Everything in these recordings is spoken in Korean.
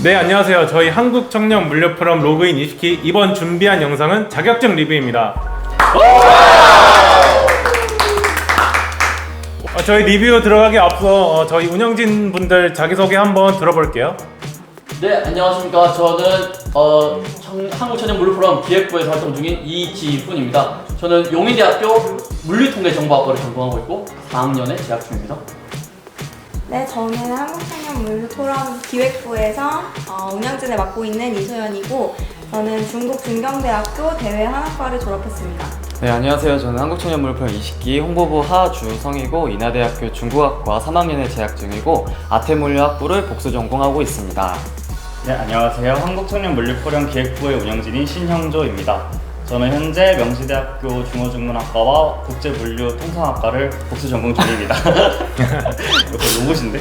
네, 안녕하세요. 저희 한국청년 물류 프로그램 로그인 20기 이번 준비한 영상은 자격증 리뷰입니다. 저희 리뷰 들어가기 앞서 저희 운영진 분들 자기소개 한번 들어볼게요. 네, 안녕하십니까. 저는 한국청년 물류 프로그램 기획부에서 활동 중인 이지훈입니다. 저는 용인대학교 물류통계정보학과를 전공하고 있고 4학년에 재학 중입니다. 네, 저는 한국청년 물류포럼 기획부에서 운영진을 맡고 있는 이소연이고, 저는 중국 중경대학교 대외한학과를 졸업했습니다. 네, 안녕하세요. 저는 한국청년물품 20기 홍보부 하주성이고 인하대학교 중국학과 3학년에 재학 중이고 아태물류학부를 복수 전공하고 있습니다. 네, 안녕하세요. 한국청년물류포럼 기획부의 운영진인 신형조입니다. 저는 현재 명시대학교 중어중문학과와 국제물류통상학과를 복수 전공 중입니다. 이거 로봇인데?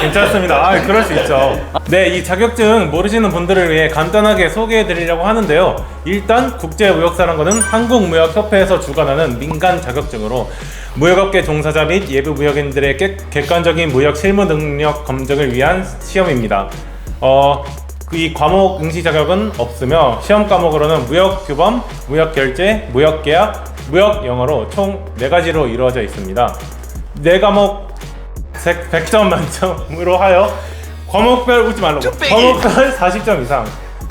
괜찮습니다. 그럴 수 있죠. 네, 이 자격증 모르시는 분들을 위해 간단하게 소개해 드리려고 하는데요. 일단 국제무역사란 것은 한국무역협회에서 주관하는 민간 자격증으로 무역업계 종사자 및 예비 무역인들의 객관적인 무역 실무 능력 검증을 위한 시험입니다. 이 과목 응시 자격은 없으며 시험 과목으로는 무역규범, 무역결제, 무역계약, 무역영어로 총 4가지로 이루어져 있습니다. 4과목 100점 만점으로 하여 과목별 웃지 말라고 과목별 40점 이상,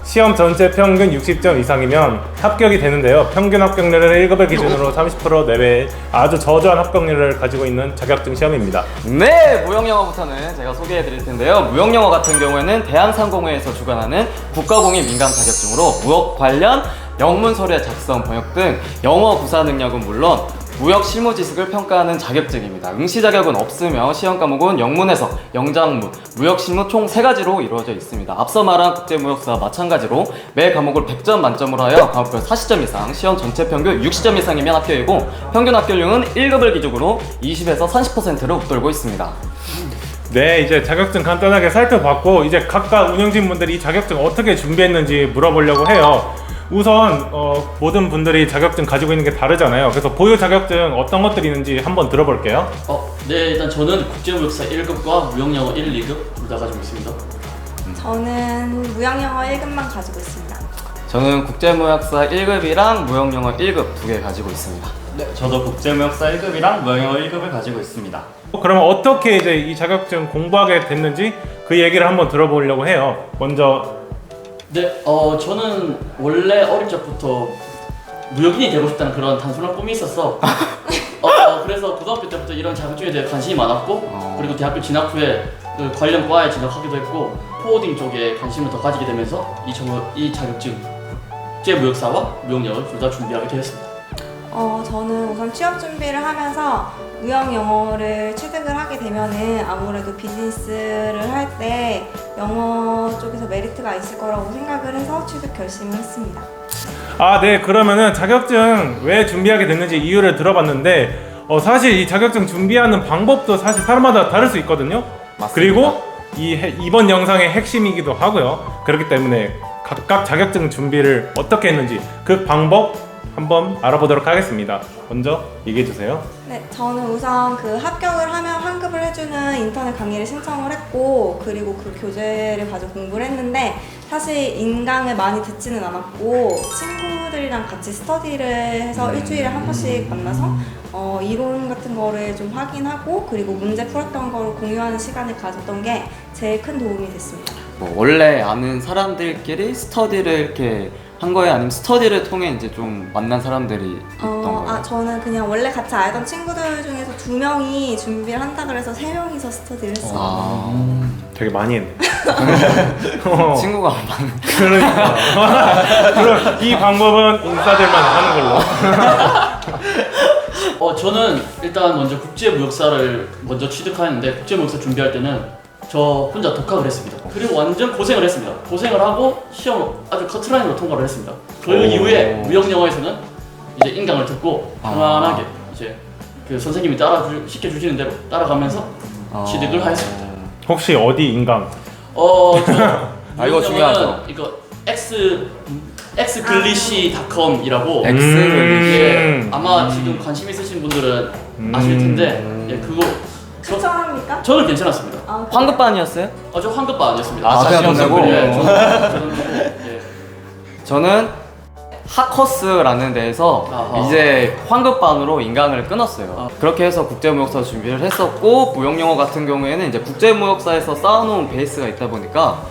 시험 전체 평균 60점 이상이면 합격이 되는데요. 평균 합격률은 1급을 기준으로 30% 내외의 아주 저조한 합격률을 가지고 있는 자격증 시험입니다. 네, 무역영어부터는 제가 소개해 드릴 텐데요. 무역영어 같은 경우에는 대한상공회에서 주관하는 국가공인 민간 자격증으로 무역 관련 영문 서류의 작성, 번역 등 영어 구사 능력은 물론 무역 실무 지식을 평가하는 자격증입니다. 응시 자격은 없으며 시험 과목은 영문 해석, 영장문, 무역 실무 총 3가지로 이루어져 있습니다. 앞서 말한 국제무역사와 마찬가지로 매 과목을 100점 만점으로 하여 과목별 40점 이상, 시험 전체 평균 60점 이상이면 합격이고 평균 합격률은 1급을 기준으로 20에서 30%를 웃돌고 있습니다. 네, 이제 자격증 간단하게 살펴봤고 이제 각각 운영진 분들이 이 자격증 어떻게 준비했는지 물어보려고 해요. 우선 모든 분들이 자격증 가지고 있는 게 다르잖아요. 그래서 보유 자격증 어떤 것들이 있는지 한번 들어볼게요. 네, 일단 저는 국제무역사 1급과 무역영어 1, 2급 둘 다 가지고 있습니다. 저는 무역영어 1급만 가지고 있습니다. 저는 국제무역사 1급이랑 무역영어 1급 2개 가지고 있습니다. 네, 저도 국제무역사 1급이랑 무역영어 1급을 가지고 있습니다. 그러면 어떻게 이제 이 자격증 공부하게 됐는지 그 얘기를 한번 들어보려고 해요. 먼저 네, 저는 원래 어릴 적부터 무역인이 되고 싶다는 그런 단순한 꿈이 있었어. 그래서 고등학교 때부터 이런 자격증에 대해 관심이 많았고, 그리고 대학교 진학 후에 그 관련 과에 진학하기도 했고, 포워딩 쪽에 관심을 더 가지게 되면서 이 자격증, 국제무역사와 무역영어를 둘 다 준비하게 되었습니다. 저는 우선 취업 준비를 하면서 무역 영어를 취득을 하게 되면은 아무래도 비즈니스를 할 때 영어 쪽에서 메리트가 있을 거라고 생각을 해서 취득 결심을 했습니다. 네, 그러면은 자격증 왜 준비하게 됐는지 이유를 들어봤는데 사실 이 자격증 준비하는 방법도 사실 사람마다 다를 수 있거든요. 맞습니다. 그리고 이번 영상의 핵심이기도 하고요. 그렇기 때문에 각각 자격증 준비를 어떻게 했는지 그 방법 한번 알아보도록 하겠습니다. 먼저 얘기해 주세요. 네, 저는 우선 그 합격을 하면 환급을 해주는 인터넷 강의를 신청을 했고, 그리고 그 교재를 가지고 공부를 했는데 사실 인강을 많이 듣지는 않았고 친구들이랑 같이 스터디를 해서 일주일에 한 번씩 만나서 이론 같은 거를 좀 확인하고 그리고 문제 풀었던 거를 공유하는 시간을 가졌던 게 제일 큰 도움이 됐습니다. 원래 아는 사람들끼리 스터디를 이렇게 한 거예요? 아니면 스터디를 통해 이제 좀 만난 사람들이 있던 거예요? 저는 그냥 원래 같이 알던 친구들 중에서 2명이 준비를 한다 그래서 3명이서 스터디를 했어요. 되게 많이 했네. 친구가 많은. 그러니까. 그럼 이 방법은 인싸들만 하는 걸로. 저는 일단 먼저 국제무역사를 먼저 취득하였는데, 국제무역사 준비할 때는 저 혼자 독학을 했습니다. 그리고 완전 고생을 했습니다. 고생을 하고 시험을 아주 커트라인으로 통과를 했습니다. 그 이후에 무역영어에서는 이제 인강을 듣고 편안하게 이제 그 선생님이 시켜주시는 대로 따라가면서 취득을 하였습니다. 혹시 어디 인강? 이거 중요하죠. 이거 xglissy.com이라고 xglissy. 아마 지금 관심 있으신 분들은 아실 텐데 그거 추천합니다. 괜찮습니까? 저는 괜찮았습니다. 아, 그래요? 황급반이었어요? 저 황급반 아니었습니다. 아, 그냥 돈 내고? 예, 저는 예. 저는 하커스라는 데에서 아하. 이제 황급반으로 인강을 끊었어요. 그렇게 해서 국제무역사 준비를 했었고, 무역영어 같은 경우에는 이제 국제무역사에서 쌓아놓은 베이스가 있다 보니까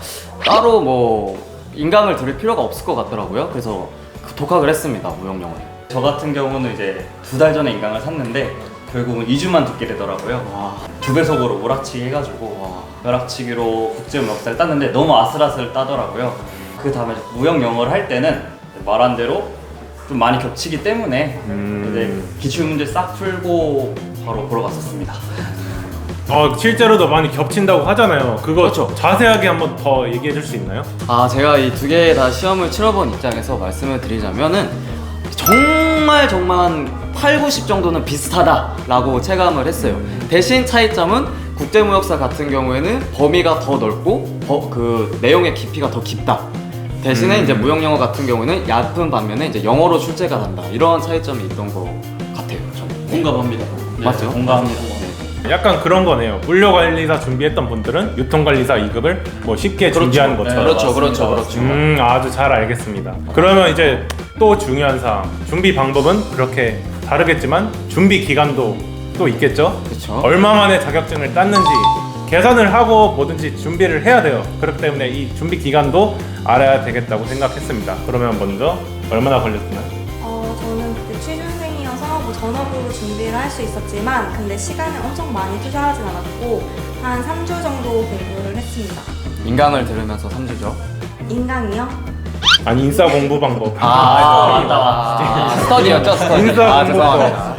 따로 뭐 인강을 들을 필요가 없을 것 같더라고요. 그래서 독학을 했습니다, 무역영어를. 저 같은 경우는 이제 2달 전에 인강을 샀는데 결국은 2주만 듣게 되더라고요. 2배속으로 오락치기 해가지고 벼락치기로 국제무역사를 땄는데 너무 아슬아슬 따더라고요. 그 다음에 무역 영어를 할 때는 말한 대로 좀 많이 겹치기 때문에 이제 기출문제 싹 풀고 바로 보러 갔었습니다. 실제로도 많이 겹친다고 하잖아요. 그거 그렇죠. 자세하게 한번 더 얘기해 줄 수 있나요? 제가 이 두 개 다 시험을 치러본 입장에서 말씀을 드리자면은 정말 한 8, 90 정도는 비슷하다라고 체감을 했어요. 대신 차이점은 국제무역사 같은 경우에는 범위가 더 넓고 그 내용의 깊이가 더 깊다. 대신에 이제 무역영어 같은 경우는 얕은 반면에 이제 영어로 출제가 난다. 이런 차이점이 있던 것 같아요. 저는. 공감합니다. 네, 맞죠? 공감합니다. 약간 그런 거네요. 물류관리사 준비했던 분들은 유통관리사 2급을 뭐 쉽게 준비하는 것처럼. 그렇죠, 맞습니다. 그렇죠. 아주 잘 알겠습니다. 그러면 이제 또 중요한 사항, 준비 방법은 그렇게 다르겠지만 준비 기간도 또 있겠죠? 그렇죠. 얼마 만에 자격증을 땄는지 계산을 하고 뭐든지 준비를 해야 돼요. 그렇기 때문에 이 준비 기간도 알아야 되겠다고 생각했습니다. 그러면 먼저 얼마나 걸렸나요? 저는 그때 취준생이어서 뭐 전업으로 준비를 할 수 있었지만 근데 시간을 엄청 많이 투자하진 않았고 한 3주 정도 공부를 했습니다. 인강을 들으면서 3주죠. 인강이요? 아니 인싸 공부 방법. 스터디였죠, 스터디. 인싸 공부 죄송합니다.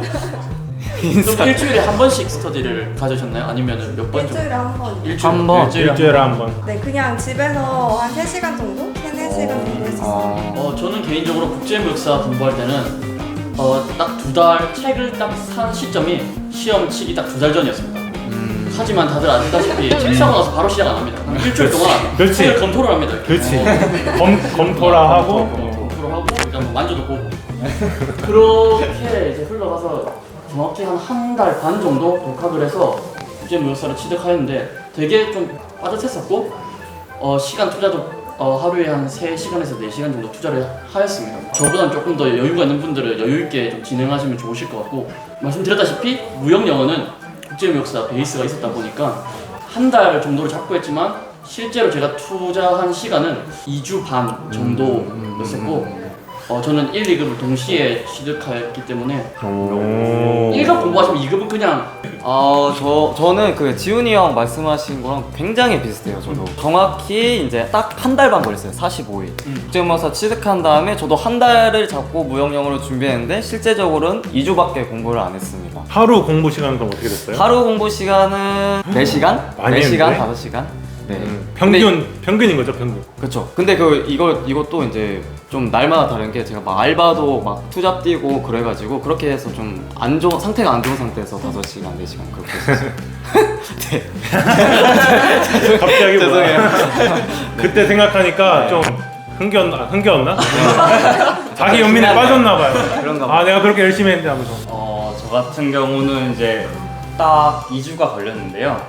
좀 일주일에 한 번씩 스터디를 가져셨나요? 아니면 몇 번 정도? 일주일에 한 번. 한 번. 일주일에 한 번. 네, 그냥 집에서 한 3시간 정도? 3-4시간 정도 했었어요. 저는 개인적으로 국제무역사 공부할 때는 딱 2달 책을 딱 산 시점이 시험 치기 딱 2달 전이었습니다. 하지만 다들 아시다시피 책 사고 나서 바로 시작 안 합니다. 한 일주일 동안 그렇지. 책을 검토를 합니다. 그렇지. 검토라 하고. 검토를 하고 일단 뭐 만져도 보고 그렇게 이제 흘러가서 정확히 한 달 반 정도 독학을 해서 국제무역사를 취득하였는데 되게 좀 빠듯했었고 시간 투자도 하루에 한 3시간에서 4시간 정도 투자를 하였습니다. 저보다는 조금 더 여유가 있는 분들은 여유있게 좀 진행하시면 좋으실 것 같고 말씀드렸다시피 무역영어는 국제무역사 베이스가 있었다 보니까 한 달 정도를 잡고 했지만 실제로 제가 투자한 시간은 2주 반 정도였었고 저는 1, 2급을 동시에 취득하였기 때문에 1급 공부하시면 2급은 그냥 저는 그 지훈이 형 말씀하신 거랑 굉장히 비슷해요. 저도 정확히 이제 딱 한 달 반 걸렸어요. 45일. 국제무역사 취득한 다음에 저도 한 달을 잡고 무역영어로 준비했는데 실제적으로는 2주밖에 공부를 안 했습니다. 하루 공부 시간은 그럼 어떻게 됐어요? 하루 공부 시간은 4시간? 많이 4시간? 했는데? 5시간? 네. 평균인 거죠, 평균. 그렇죠. 근데 이것도 이제 좀 날마다 다른 게 제가 막 알바도 막 투잡 뛰고 그래가지고 그렇게 해서 좀 상태가 안 좋은 상태에서 5시간, 4시간 그렇게 했었어요. 네. 갑자기 죄송해요. 그때 생각하니까 좀 흥겨웠나? 자기 연민에 빠졌나 봐요. 그런가 봐요. 내가 그렇게 열심히 했는데 하면서. 저 같은 경우는 이제 딱 2주가 걸렸는데요.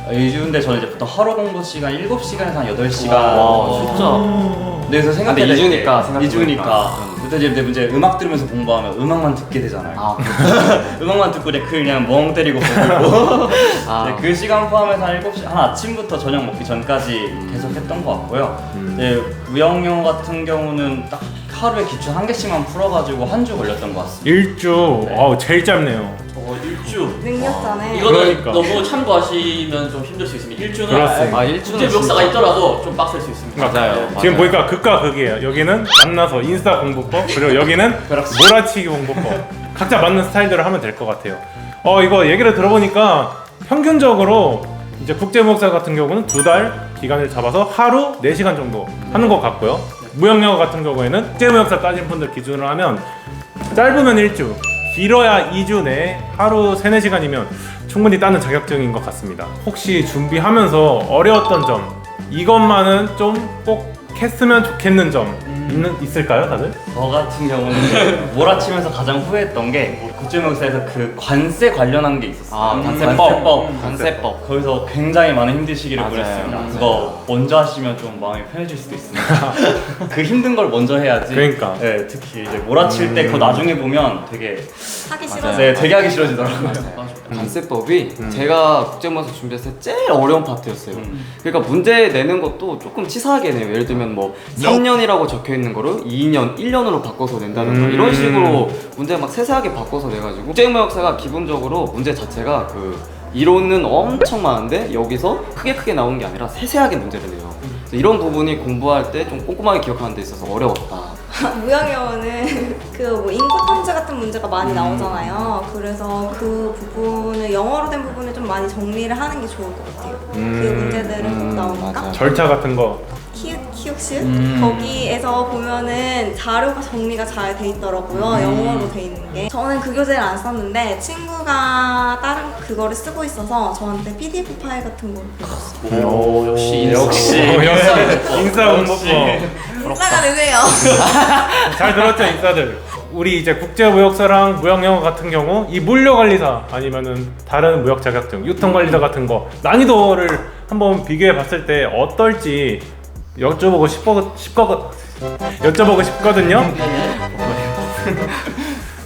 2주인데 저는 이제 보통 하루 공부 시간 7시간에서 한 8시간. 진짜. 네, 그래서 근데 생각해 2주니까 생각해보니까. 2주니까. 그때 이제 음악 들으면서 공부하면 음악만 듣게 되잖아요. 음악만 듣고 그냥 멍 때리고 보고 네, 그 시간 포함해서 한 7시, 한 아침부터 저녁 먹기 전까지 계속 했던 것 같고요. 네, 무역영어 같은 경우는 딱 하루에 기출 1개씩만 풀어가지고 한 주 걸렸던 것 같습니다. 1주. 제일 짧네요. 1주 능력자네. 이거는 그러니까. 너무 참고하시면 좀 힘들 수 있습니다. 1주는 그렇습니다. 1주는 국제무역사가 있더라도 좀 빡셀 수 있습니다. 맞아요. 지금 보니까 극과 극이에요. 여기는 만나서 인싸 공부법, 그리고 여기는 몰아치기 공부법. 각자 맞는 스타일대로 하면 될 것 같아요. 이거 얘기를 들어보니까 평균적으로 이제 국제무역사 같은 경우는 2달 기간을 잡아서 하루 4시간 정도 하는 것 같고요. 무역영어 같은 경우에는 국제무역사 따진 분들 기준으로 하면 짧으면 1주, 길어야 2주 내에 하루 3-4시간이면 충분히 따는 자격증인 것 같습니다. 혹시 준비하면서 어려웠던 점, 이것만은 좀 꼭 했으면 좋겠는 점 있을까요, 다들? 저 같은 경우는 이제 몰아치면서 가장 후회했던 게 국제무역사에서 그 관세 관련한 게 있었어요. 아, 관세법. 음. 관세법. 거기서 굉장히 많은 힘든 시기를 맞아요. 보냈습니다. 맞아요. 그거 먼저 하시면 좀 마음이 편해질 수도 있습니다. 그 힘든 걸 먼저 해야지. 그러니까. 네, 특히 이제 몰아칠 때 그 나중에 보면 되게 하기 맞아요. 싫어서 네, 되게 하기 싫어지더라고요. 맞아. 관세법이 제가 국제무역사 준비했을 때 제일 어려운 파트였어요. 그러니까 문제 내는 것도 조금 치사하게 내요. 예를 들면 뭐 3년이라고 적혀 있는 거를 2년, 1년으로 바꿔서 낸다든가 이런 식으로 문제 막 세세하게 바꿔서 내가지고 국제무역사가 기본적으로 문제 자체가 그 이론은 엄청 많은데 여기서 크게 나오는 게 아니라 세세하게 문제를 내요. 그래서 이런 부분이 공부할 때 좀 꼼꼼하게 기억하는 데 있어서 어려웠다. 무역영어는 그 뭐 인구 탐지 같은 문제가 많이 나오잖아요. 그래서 그 부분을 영어로 된 부분을 좀 많이 정리를 하는 게 좋을 것 같아요. 그 문제들은 꼭 나오니까. 맞아요. 절차 같은 거. 키읔시읒 거기에서 보면은 자료가 정리가 잘 돼 있더라고요. 영어로 돼 있는 게. 저는 그 교재를 안 썼는데 친구가 다른 그거를 쓰고 있어서 저한테 PDF 파일 같은 걸 보여줬어요. 오, 역시 역시. 인싸 공부법. 인싸가 되세요. 잘 들었죠, 인싸들. 우리 이제 국제무역사랑 무역영어 같은 경우 이 물류관리사 아니면은 다른 무역 자격증, 유통관리사 같은 거 난이도를 한번 비교해 봤을 때 어떨지 여쭤보고 싶거든요.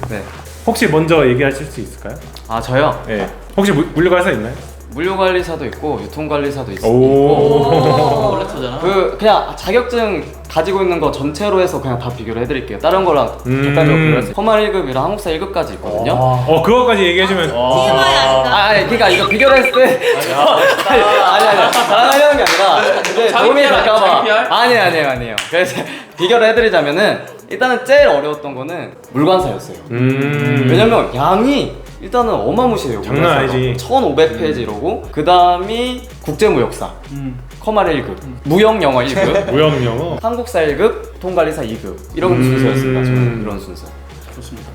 네. 혹시 먼저 얘기하실 수 있을까요? 아 저요? 네. 혹시 물류관리사 있나요? 물류관리사도 있고 유통관리사도 있고 오. 콜렉터잖아. 그냥 자격증 가지고 있는 거 전체로 해서 그냥 다 비교를 해드릴게요. 다른 거랑 객관적으로 비교해서 허말 1급이랑 한국사 1급까지 있거든요. 그거까지 얘기해주면 TMI 아닌가? 아니 그러니까 이거 비교를 했을 때 아니 자랑하려는 게 아니라 이제 자기 도움이 PR? 될까봐 자기 PR? 아니에요. 그래서 비교를 해드리자면은 일단은 제일 어려웠던 거는 물관사였어요. 왜냐면 양이 일단은 어마무시해요. 장난 아니지. 1500페이지 이러고 그 다음이 국제무역사 커말 1급 무역영어 1급 무역영어. 한국사 1급 통관리사 2급 이런 순서였습니다. 저는 이런 순서. 좋습니다.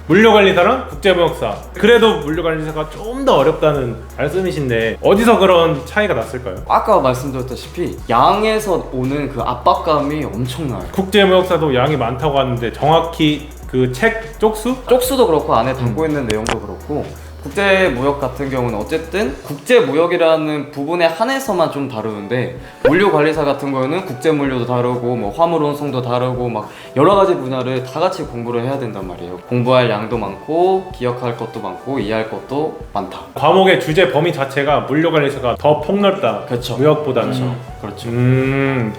물류관리사랑 국제무역사. 그래도 물류관리사가 좀 더 어렵다는 말씀이신데 어디서 그런 차이가 났을까요? 아까 말씀드렸다시피 양에서 오는 그 압박감이 엄청나요. 국제무역사도 양이 많다고 하는데 정확히 그 책 쪽수? 쪽수도 그렇고 안에 담고 있는 내용도 그렇고 국제무역 같은 경우는 어쨌든 국제무역이라는 부분에 한해서만 좀 다루는데 물류관리사 같은 경우는 국제물류도 다루고 뭐 화물 운송도 다루고 막 여러 가지 분야를 다 같이 공부를 해야 된단 말이에요. 공부할 양도 많고 기억할 것도 많고 이해할 것도 많다. 과목의 주제 범위 자체가 물류관리사가 더 폭넓다. 그렇죠. 무역보다는. 그렇죠.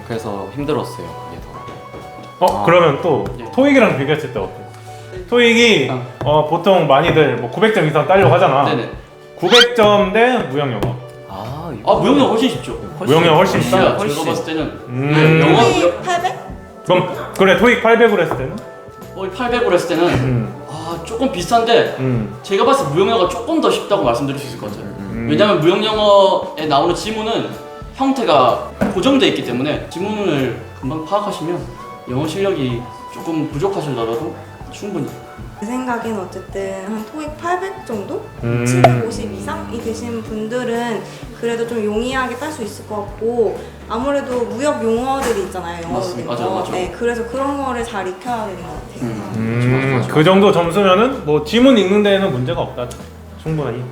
그래서 힘들었어요. 그게 더. 그러면 또 예. 토익이랑 비교했을 때 어때요? 토익이 보통 많이들 뭐 900점 이상 따려고 하잖아. 네네. 900점 대 무역영어. 아 이거. 아, 무역영어 훨씬 쉽죠. 무역영어 훨씬 쉽다. 제가 훨씬. 봤을 때는 영어? 토익 800? 그럼 그래 토익 800으로 했을 때는? 800으로 했을 때는 조금 비슷한데 제가 봤을 때 무역영어가 조금 더 쉽다고 말씀드릴 수 있을 것 같아요. 왜냐면 무역영어에 나오는 지문은 형태가 고정되어 있기 때문에 지문을 금방 파악하시면 영어 실력이 조금 부족하시더라도 충분히. 제 생각엔 어쨌든 한 토익 800 정도? 음. 750 이상이 되신 분들은 그래도 좀 용이하게 딸 수 있을 것 같고 아무래도 무역 용어들이 있잖아요. 영어로 된 맞습니다. 거. 맞아. 네, 그래서 그런 거를 잘 익혀야 되는 것 같아요. 맞아. 그 정도 점수면은 뭐 지문 읽는 데에는 문제가 없다. 충분히.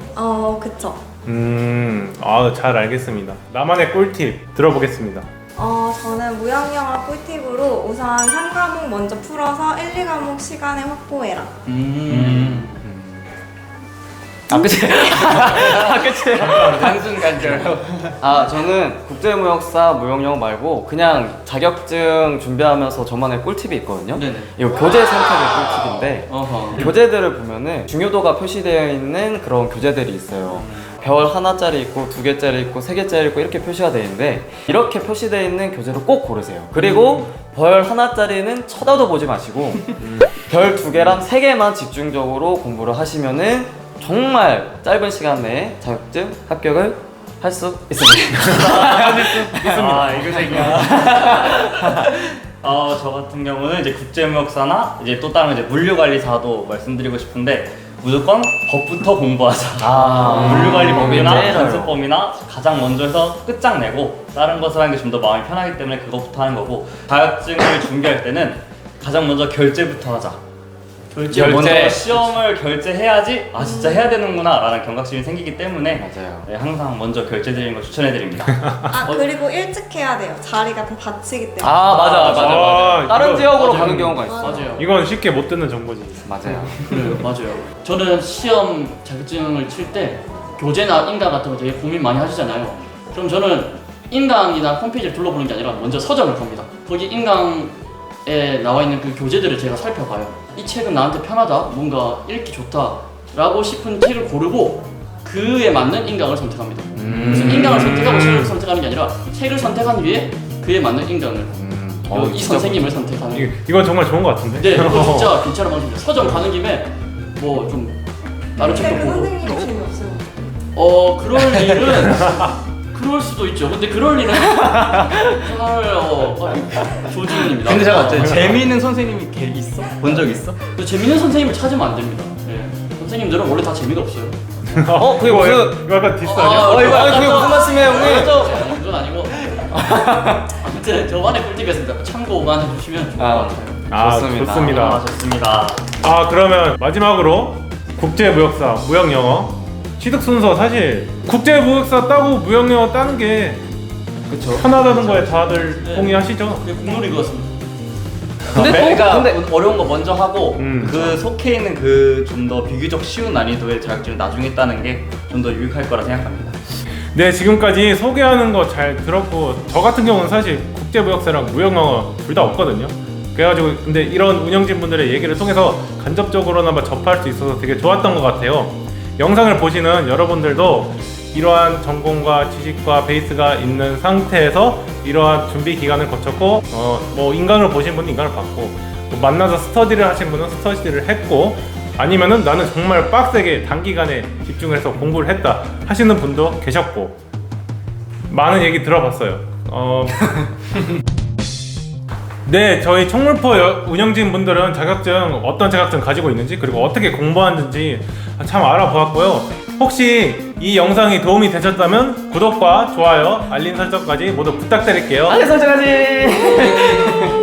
그쵸. 잘 알겠습니다. 나만의 꿀팁 들어보겠습니다. 저는 무역영어 꿀팁으로 우선 3과목 먼저 풀어서 1, 2과목 시간에 확보해라. 그치? 그치? 단순 간절. 저는 국제무역사 무역영어 말고 그냥 자격증 준비하면서 저만의 꿀팁이 있거든요. 네네. 이거 교재 선택의 꿀팁인데 어허. 교재들을 보면은 중요도가 표시되어 있는 그런 교재들이 있어요. 별 하나짜리 있고 2개짜리 있고 3개짜리 있고 이렇게 표시가 되어 있는데 이렇게 표시되어 있는 교재를 꼭 고르세요. 그리고 별 하나짜리는 쳐다도 보지 마시고 별 2개랑 3개만 집중적으로 공부를 하시면은 정말 짧은 시간 내에 자격증 합격을 할 수 있습니다. 이거생이야. 저 같은 경우는 이제 국제무역사나 이제 또 다른 이제 물류관리사도 말씀드리고 싶은데 무조건 법부터 공부하자. 물류관리 법이나 법이 제일 관세법이나 가장 먼저 해서 끝장내고 다른 것을 하는 게 좀 더 마음이 편하기 때문에 그것부터 하는 거고 자격증을 준비할 때는 가장 먼저 결제부터 하자. 결제 먼저 시험을 결제해야지 아 진짜 해야 되는구나 라는 경각심이 생기기 때문에 맞아요. 네, 항상 먼저 결제드리는 걸 추천해드립니다. 아 그리고 일찍 해야 돼요. 자리가 좀 닫히기 때문에. 아 맞아. 아, 다른 이거- 지역으로 맞아요. 가는 경우가 있어. 맞아요. 이건 쉽게 못 듣는 정보지. 맞아요. 그래요, 맞아요. 저는 시험 자격증을 칠 때 교재나 인강 같은 거 되게 고민 많이 하시잖아요. 그럼 저는 인강이나 홈페이지를 둘러보는 게 아니라 먼저 서점을 갑니다. 거기 인강에 나와 있는 그 교재들을 제가 살펴봐요. 이 책은 나한테 편하다, 뭔가 읽기 좋다라고 싶은 책을 고르고 그에 맞는 인강을 선택합니다. 그래서 인강을 선택하고 책을 선택하는 게 아니라 책을 선택한 뒤에 그에 맞는 인강을 그리고 이 선생님을 선택하는. 이건 정말 좋은 것 같은데? 네, 이거 진짜 괜찮은 방법입니다. 서점 가는 김에 뭐 좀 다른 책도 그 보고. 선생님이 재미없어요. 그럴 일은 그럴 수도 있죠. 근데 그럴 일은 조지훈입니다. 근데 잠깐 재미있는 선생님이 있어? 본 적 있어? 그 재밌는 선생님을 찾으면 안 됩니다. 네. 선생님들은 원래 다 재미가 없어요. 그게 이거 무슨? 이거 약간 디스 아니야? 그게 무슨 말씀이에요, 형님? 아니, 그건 아니고. 아무튼 저만의 꿀팁이었습니다. 참고만 해주시면 좋을 것 같아요. 좋습니다. 좋습니다. 그러면 마지막으로 국제무역사, 무역영어 취득 순서 사실 국제무역사 따고 무역영어 따는 게 그쵸. 편하다는 거에 다들 네. 동의하시죠? 그게 국룰인 것 같습니다. 그러니까 어려운 거 먼저 하고 그 그쵸. 속해 있는 그 좀 더 비교적 쉬운 난이도의 자격증을 나중에 따는 게 좀 더 유익할 거라 생각합니다. 네, 지금까지 소개하는 거 잘 들었고 저 같은 경우는 사실 국제무역사랑 무역영어 둘 다 없거든요. 그래가지고 근데 이런 운영진 분들의 얘기를 통해서 간접적으로나마 접할 수 있어서 되게 좋았던 것 같아요. 영상을 보시는 여러분들도 이러한 전공과 지식과 베이스가 있는 상태에서 이러한 준비 기간을 거쳤고 뭐 인강을 보신 분은 인강을 봤고 또 만나서 스터디를 하신 분은 스터디를 했고 아니면은 나는 정말 빡세게 단기간에 집중을 해서 공부를 했다 하시는 분도 계셨고 많은 얘기 들어봤어요. 네, 저희 청물포 운영진 분들은 어떤 자격증 가지고 있는지 그리고 어떻게 공부하는지 참 알아보았고요. 혹시 이 영상이 도움이 되셨다면 구독과 좋아요, 알림 설정까지 모두 부탁드릴게요. 알림 설정까지.